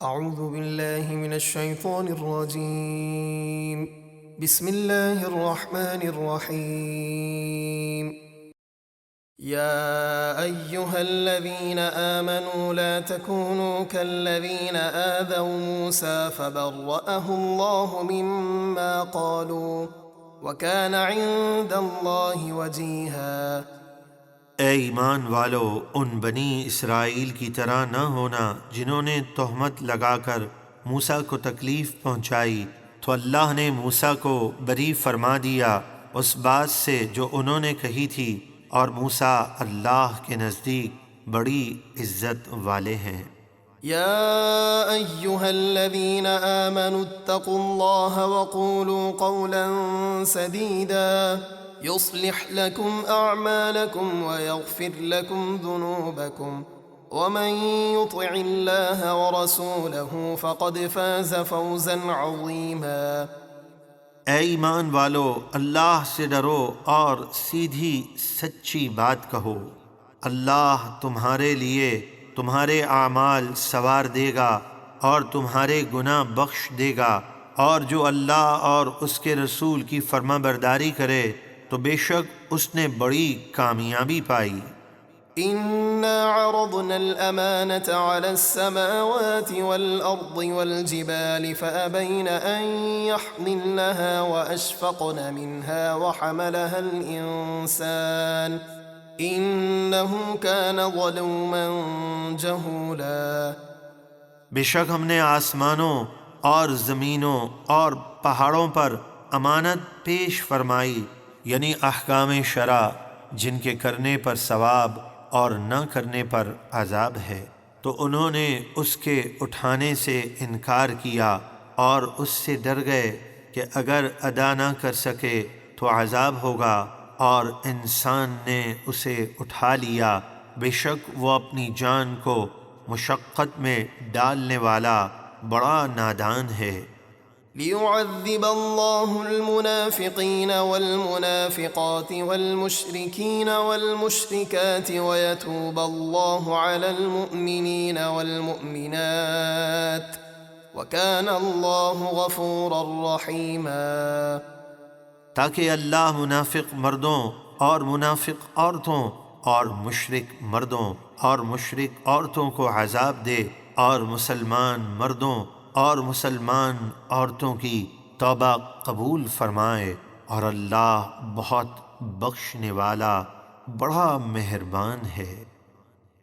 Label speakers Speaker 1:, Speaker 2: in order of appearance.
Speaker 1: أعوذ بالله من الشيطان الرجيم. بسم الله الرحمن الرحيم. يا أيها الذين آمنوا لا تكونوا كالذين آذوا موسى فبرأه الله مما قالوا وكان عند الله وجيها.
Speaker 2: اے ایمان والو، ان بنی اسرائیل کی طرح نہ ہونا جنہوں نے تہمت لگا کر موسیٰ کو تکلیف پہنچائی، تو اللہ نے موسیٰ کو بری فرما دیا اس بات سے جو انہوں نے کہی تھی، اور موسیٰ اللہ کے نزدیک بڑی عزت والے ہیں۔
Speaker 1: يا أيها الذين آمنوا اتقوا الله وقولوا قولا سديدا يصلح لكم أعمالكم ويغفر لكم ذنوبكم ومن يطع الله ورسوله فقد فاز فوزا عظيما۔
Speaker 2: اے ایمان والو، اللہ سے ڈرو اور سیدھی سچی بات کہو، اللہ تمہارے لیے تمہارے اعمال سوار دے گا اور تمہارے گناہ بخش دے گا، اور جو اللہ اور اس کے رسول کی فرما برداری کرے تو بے شک اس نے بڑی کامیابی پائی۔
Speaker 1: إنا عرضنا الأمانة على السماوات والأرض والجبال فأبين أن يحملنها وأشفقن منها وحملها الإنسان إنه كان ظلوما جهولا۔
Speaker 2: بے شک ہم نے آسمانوں اور زمینوں اور پہاڑوں پر امانت پیش فرمائی، یعنی احکام شرع، جن کے کرنے پر ثواب اور نہ کرنے پر عذاب ہے، تو انہوں نے اس کے اٹھانے سے انکار کیا اور اس سے ڈر گئے کہ اگر ادا نہ کر سکے تو عذاب ہوگا، اور انسان نے اسے اٹھا لیا، بے شک وہ اپنی جان کو مشقت میں ڈالنے والا بڑا نادان ہے۔
Speaker 1: ليعذب الله المنافقين والمنافقات والمشركين والمشركات ويتوب الله على المؤمنين والمؤمنات وكان الله غفورا رحيما۔
Speaker 2: تاکہ اللہ منافق مردوں اور منافق عورتوں اور مشرک مردوں اور مشرک عورتوں کو عذاب دے، اور مسلمان مردوں اور مسلمان عورتوں کی توبہ قبول فرمائے، اور اللہ بہت بخشنے والا بڑا مہربان ہے۔